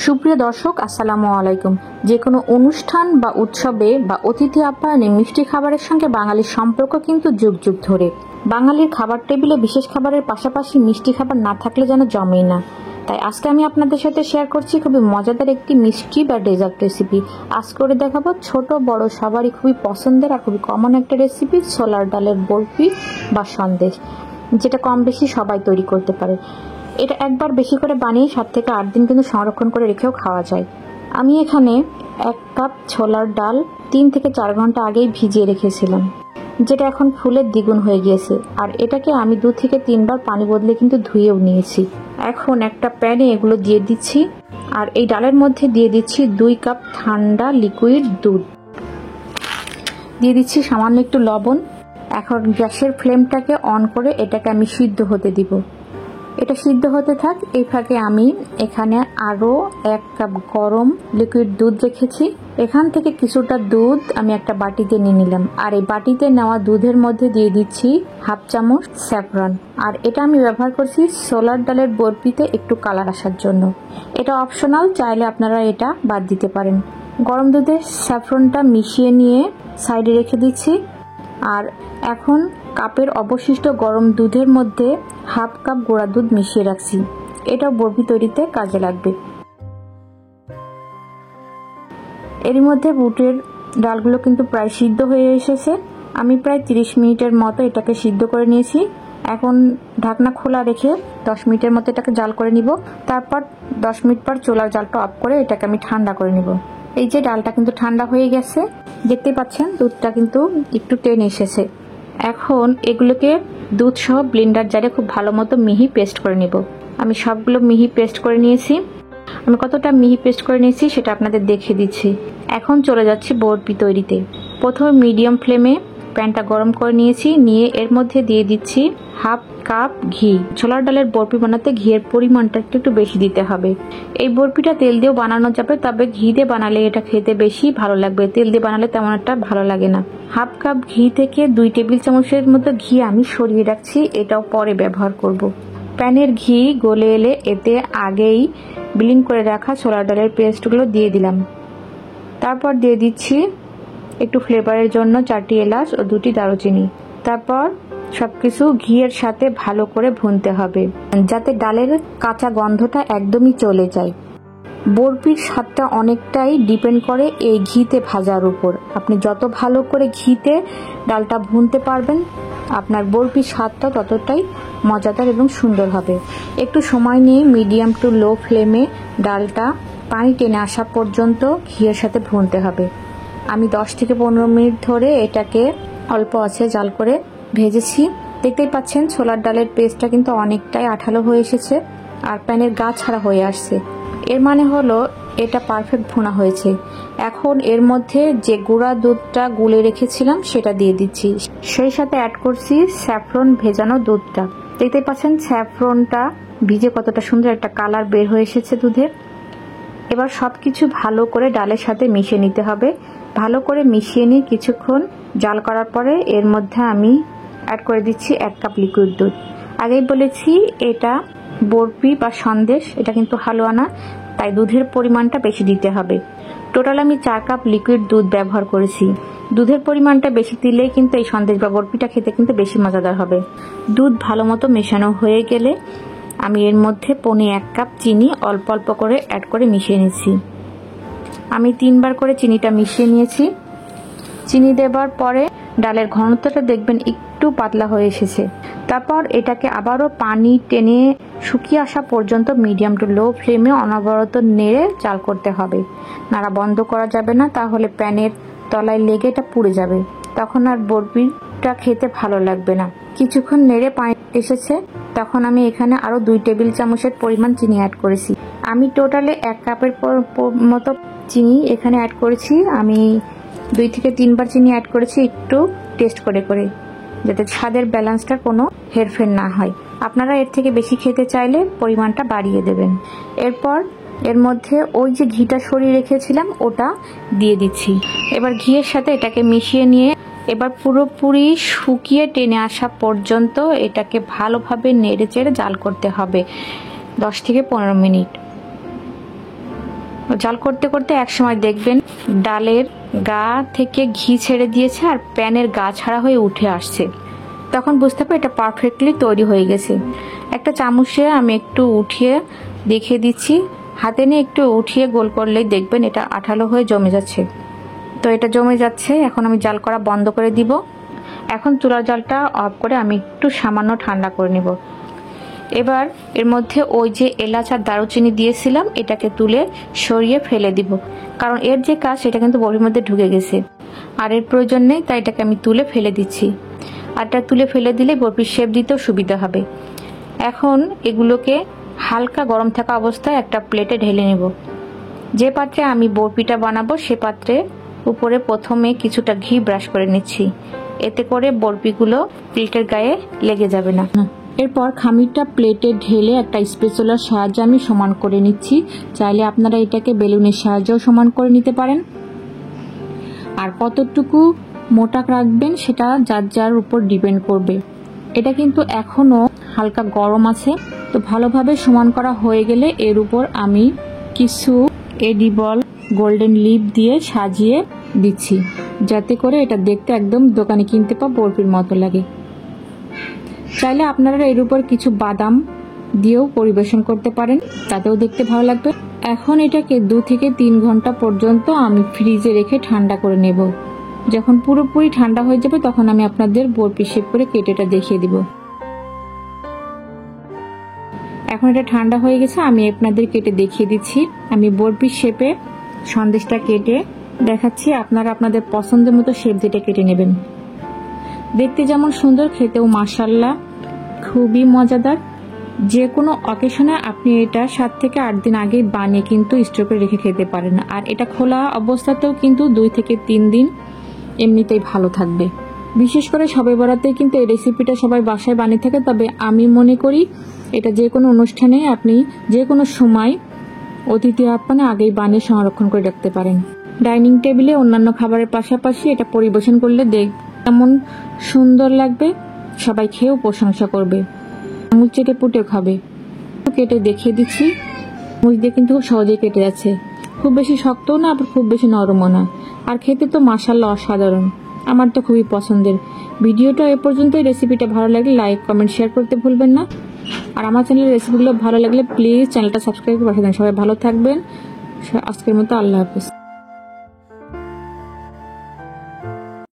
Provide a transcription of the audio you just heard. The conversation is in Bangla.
সুপ্রিয় দর্শক, আসসালামু আলাইকুম। যে কোনো অনুষ্ঠান বা উৎসবে বা অতিথি আপ্যায়নে মিষ্টি খাবারের সঙ্গে বাঙালির সম্পর্ক কিন্তু যুগ যুগ ধরে। বাঙালির খাবার টেবিলে বিশেষ খাবারের পাশাপাশি মিষ্টি খাবার না থাকলে যেন জমেই না। তাই আজকে আমি আপনাদের সাথে শেয়ার করছি খুবই মজাদার একটি মিষ্টি বা ডেজার্ট রেসিপি। আজ করে দেখাবো ছোট বড় সবারই খুবই পছন্দের আর খুবই কমন একটা রেসিপি, ছোলার ডালের বরফি বা সন্দেশ, যেটা কম বেশি সবাই তৈরি করতে পারে। এটা একবার বেশি করে বানিয়ে 7 থেকে 8 দিন কিন্তু সংরক্ষণ করে রেখেও খাওয়া যায়। আমি এখানে 1 কাপ ছোলার ডাল 3 থেকে 4 ঘন্টা আগেই ভিজিয়ে রেখেছিলাম, যেটা এখন ফুলের দ্বিগুণ হয়ে গিয়েছে। আর এটাকে আমি 2 থেকে 3 বার পানি বদলে কিন্তু ধুয়েও নিয়েছি। এখন একটা প্যানে এগুলো দিয়ে দিচ্ছি, আর এই ডালের মধ্যে দিয়ে দিচ্ছি 2 কাপ ঠান্ডা লিকুইড দুধ, দিয়ে দিচ্ছি সামান্য একটু লবণ। এখন গ্যাসের ফ্লেমটাকে অন করে এটাকে আমি সিদ্ধ হতে দিব। এটা সিদ্ধ হতে থাক, এই ফাঁকে আমি এখানে আরো 1 কাপ গরম লিকুইড দুধ রেখেছি। এখান থেকে কিছুটা দুধ আমি একটা বাটিতে নিয়ে নিলাম, আর এই বাটিতে নেওয়া দুধের মধ্যে দিয়ে দিচ্ছি 1/2 চামচ স্যাফরন। আর এটা আমি ব্যবহার করছি ছোলার ডালের বরফিতে একটু কালার আসার জন্য। এটা অপশনাল, চাইলে আপনারা এটা বাদ দিতে পারেন। গরম দুধে স্যাফরনটা মিশিয়ে নিয়ে সাইডে রেখে দিচ্ছি। আর এখন কাপের অবশিষ্ট গরম দুধের মধ্যে 1/2 কাপ গুঁড়া দুধ মিশিয়ে রাখছি। এটা বরফি তৈরিতে কাজে লাগবে। এর মধ্যে বুটের ডালগুলো কিন্তু প্রায় সিদ্ধ হয়ে এসেছে। আমি প্রায় 30 মিনিটের মতো এটাকে সিদ্ধ করে নিয়েছি। এখন ঢাকনা খোলা রেখে 10 মিনিটের মতো এটাকে জাল করে নিব। তারপর 10 মিনিট পর চুলার জালটা অফ করে এটাকে আমি ঠান্ডা করে নিব। এই যে ডালটা কিন্তু ঠান্ডা হয়ে গেছে, দেখতে পাচ্ছেন দুধটা কিন্তু একটু টেনে এসেছে। এখন এগুলোকে দুধ সহ ব্লেন্ডার জারে খুব ভালো মতো মিহি পেস্ট করে নিব। আমি সবগুলো মিহি পেস্ট করে নিয়েছি। আমি কতটা মিহি পেস্ট করে নিয়েছি সেটা আপনাদের দেখিয়ে দিচ্ছি। এখন চলে যাচ্ছি বরফি তৈরিতে। প্রথমে মিডিয়াম ফ্লেমে প্যানটা গরম করে নিয়েছি, নিয়ে এর মধ্যে দিয়ে দিচ্ছি 1/2 কাপ ঘি। ছোলার ডালের বরফি বানাতে ঘিয়ের পরিমাণটা একটু বেশি দিতে হবে। এই বরফিটা তেল দিয়েও বানানো যাবে, তবে ঘি দিয়ে বানালে এটা খেতে বেশি ভালো লাগবে। তেল দিয়ে বানালে তেমন একটা ভালো লাগে না। 1/2 কাপ ঘি থেকে 2 টেবিল চামচের মতো ঘি আমি সরিয়ে রাখছি, এটাও পরে ব্যবহার করব। প্যানের ঘি গলে এলে এতে আগেই ব্লেন্ড করে রাখা ছোলার ডালের পেস্টগুলো দিয়ে দিলাম। তারপর দিয়ে দিচ্ছি একটু ফ্লেভারের জন্য 4টি এলাচ ও 2টি দারুচিনি। তারপর সবকিছু ঘিয়ের সাথে ভালো করে ভুনতে হবে, যাতে ডালের কাঁচা গন্ধটা একদমই চলে যায়। বরফির স্বাদটা অনেকটাই ডিপেন্ড করে এই ঘিতে ভাজার উপর। আপনি যত ভালো করে ঘিতে ডালটা ভুনতে পারবেন, আপনার বরফির স্বাদটা ততটাই মজাদার এবং সুন্দর হবে। একটু সময় নিয়ে মিডিয়াম টু লো ফ্লেমে ডালটা পানি টেনে আসা পর্যন্ত ঘিয়ের সাথে ভুনতে হবে। আমি 10 থেকে 15 মিনিট ধরে এটাকে অল্প আঁচে জাল করে ভেজেছি। দেখতেই পাচ্ছেন ছোলার ডালের পেস্টটা কিন্তু অনেকটাই আঠালো হয়ে এসেছে আর প্যানের গা ছাড়া হয়ে আসছে। এর মানে হলো এটা পারফেক্ট ভুনা হয়েছে। এখন এর মধ্যে যে গুঁড়া দুধটা গুলে রেখেছিলাম সেটা দিয়ে দিচ্ছি, সেই সাথে অ্যাড করছি স্যাফরন ভেজানো দুধটা। দেখতে পাচ্ছেন স্যাফরনটা ভিজে কতটা সুন্দর একটা কালার বের হয়ে এসেছে দুধের। এবার সবকিছু ভালো করে ডালের সাথে মিশিয়ে নিতে হবে। ভালো করে মিশিয়ে নিয়ে কিছুক্ষণ জাল করার পরে এর মধ্যে আমি অ্যাড করে দিচ্ছি 1 কাপ লিকুইড দুধ। আগেই বলেছি এটা বরফি বা সন্দেশ, এটা কিন্তু হালুয়া না, তাই দুধের পরিমাণটা বেশি দিতে হবে। টোটাল আমি 4 কাপ লিকুইড দুধ ব্যবহার করেছি। দুধের পরিমাণটা বেশি দিলেই কিন্তু এই সন্দেশ বা বরফিটা খেতে কিন্তু বেশি মজাদার হবে। দুধ ভালো মতো মেশানো হয়ে গেলে আমি এর মধ্যে 1 কাপ চিনি অল্প অল্প করে অ্যাড করে মিশিয়ে নিচ্ছি। আমি 3 বার করে চিনিটা মিশিয়ে নিয়েছি। চিনি দেবার পরে ডালের ঘনত্বটা দেখবেন একটু পাতলা হয়ে এসেছে। তারপর এটাকে আবারও পানি টেনে শুকিয়ে আসা পর্যন্ত মিডিয়াম টু লো ফ্লেমে অনবরত নেড়ে জাল করতে হবে। নাড়া বন্ধ করা যাবে না, তাহলে প্যানের তলায় লেগে এটা পুড়ে যাবে, তখন আর বরফিটা খেতে ভালো লাগবে না। কিছুক্ষণ নেড়ে পানি এসেছে, তখন আমি এখানে আরো 2 টেবিল চামচের পরিমাণ চিনি অ্যাড করেছি। আমি টোটালে 1 কাপের মতো চিনি এখানে অ্যাড করেছি। আমি 2 থেকে 3 বার চিনি অ্যাড করেছি, একটু টেস্ট করে করে, যাতে স্বাদের ব্যালেন্সটা কোনো হেরফের না হয়। আপনারা এর থেকে বেশি খেতে চাইলে পরিমাণটা বাড়িয়ে দেবেন। এরপর এর মধ্যে ওই যে ঘিটা সরিয়ে রেখেছিলাম ওটা দিয়ে দিচ্ছি। এবার ঘিয়ের সাথে এটাকে মিশিয়ে নিয়ে এবার পুরোপুরি শুকিয়ে টেনে আসা পর্যন্ত এটাকে ভালোভাবে নেড়ে চেড়ে জাল করতে হবে 10 থেকে 15 মিনিট। জাল করতে করতে এক সময় দেখবেন ডালের গা থেকে ঘি ছেড়ে দিয়েছে আর প্যানের গা ছাড়া হয়ে উঠে আসছে। তখন বুঝতে পারি এটা পারফেক্টলি তৈরি হয়ে গেছে। একটা চামচে আমি একটু উঠিয়ে দেখিয়ে দিচ্ছি, হাতে নিয়ে একটু উঠিয়ে গোল করলেই দেখবেন এটা আঠালো হয়ে জমে যাচ্ছে। তো এটা জমে যাচ্ছে, এখন আমি জাল করা বন্ধ করে দিব। এখন চুলার জালটা অফ করে আমি একটু সামান্য ঠান্ডা করে নেব। এবার এর মধ্যে ওই যে এলাচ আর দারুচিনি দিয়েছিলাম এটাকে তুলে সরিয়ে ফেলে দিব, কারণ এর যে কাজ সেটা কিন্তু বরফির মধ্যে ঢুকে গেছে আর এর প্রয়োজন নেই, তাই এটাকে আমি তুলে ফেলে দিচ্ছি। আর এটা তুলে ফেলে দিলে বরফির শেপ দিতেও সুবিধা হবে। এখন এগুলোকে হালকা গরম থাকা অবস্থায় একটা প্লেটে ঢেলে নেব। যে পাত্রে আমি বরফিটা বানাবো সে পাত্রে উপরে প্রথমে কিছুটা ঘি ব্রাশ করে নিচ্ছি, এতে করে বরফিগুলো প্লেটের গায়ে লেগে যাবে না। এরপর খামিরটা প্লেটে ঢেলে একটা স্প্যাচুলার সাহায্যে আমি সমান করে নিচ্ছি। চাইলে আপনারা এটাকে বেলুনের সাহায্যেও সমান করে নিতে পারেন। আর কতটুকু মোটা রাখবেন সেটা যার যার উপর ডিপেন্ড করবে। এটা কিন্তু এখনো হালকা গরম আছে, তো ভালোভাবে সমান করা হয়ে গেলে এর উপর আমি কিছু এডিবল গোল্ডেন লিপ দিয়ে সাজিয়ে দিচ্ছি, যাতে করে এটা দেখতে একদম দোকানে কিনতে পাওয়া বরফির মতো লাগে। চাইলে আপনারা এর উপর কিছু বাদাম দিয়েও পরিবেশন করতে পারেন, তাতেও দেখতে ভালো লাগবে। এখন এটাকে 2 থেকে 3 ঘন্টা পর্যন্ত আমি ফ্রিজে রেখে ঠান্ডা করে নেব। যখন পুরোপুরি ঠান্ডা হয়ে যাবে তখন আমি আপনাদের বরফি শেপ করে কেটেটা দেখিয়ে দিব। এখন এটা ঠান্ডা হয়ে গেছে, আমি আপনাদের কেটে দেখিয়ে দিচ্ছি। আমি বরফি শেপে সন্দেশটা কেটে দেখাচ্ছি, আপনারা আপনাদের পছন্দের মতো শেপ দিয়ে কেটে নেবেন। দেখতে যেমন সুন্দর, খেতেও মাশাআল্লাহ খুবই মজাদার। যে কোনো অকেশনে আপনি এটা 7 থেকে 8 দিন আগে বানিয়ে কিন্তু স্টোর করে রেখে খেতে পারেন। আর এটা খোলা অবস্থাতেও কিন্তু 2 থেকে 3 দিন এমনিতেই ভালো থাকবে। বিশেষ করে শবে বরাতে কিন্তু এই রেসিপিটা সবাই বাসায় বানিয়ে থাকে, তবে আমি মনে করি এটা যে কোনো অনুষ্ঠানে আপনি যে কোনো সময় অতিথি আপ্যায়নে আগেই বানিয়ে সংরক্ষণ করে রাখতে পারেন। ডাইনিং টেবিলে অন্যান্য খাবারের পাশাপাশি এটা পরিবেশন করলে কেমন সুন্দর লাগবে, সবাই খেয়েও প্রশংসা করবে, আঙুল চেটে পুটেও খাবে। কেটে দেখিয়ে দিচ্ছি, মুখ দিয়ে কিন্তু খুব সহজেই কেটে যাচ্ছে, খুব বেশি শক্তও না আবার খুব বেশি নরমও না, আর খেতে তো মাশাআল্লাহ অসাধারণ। আমার তো খুবই পছন্দের। ভিডিওটা এ পর্যন্তই। রেসিপিটা ভালো লাগলে লাইক কমেন্ট শেয়ার করতে ভুলবেন না। আর আমার চ্যানেলের রেসিপিগুলো ভালো লাগলে প্লিজ চ্যানেলটা সাবস্ক্রাইব করে পাঠিয়ে দেন। সবাই ভালো থাকবেন। আজকের মতো আল্লাহ হাফেজ।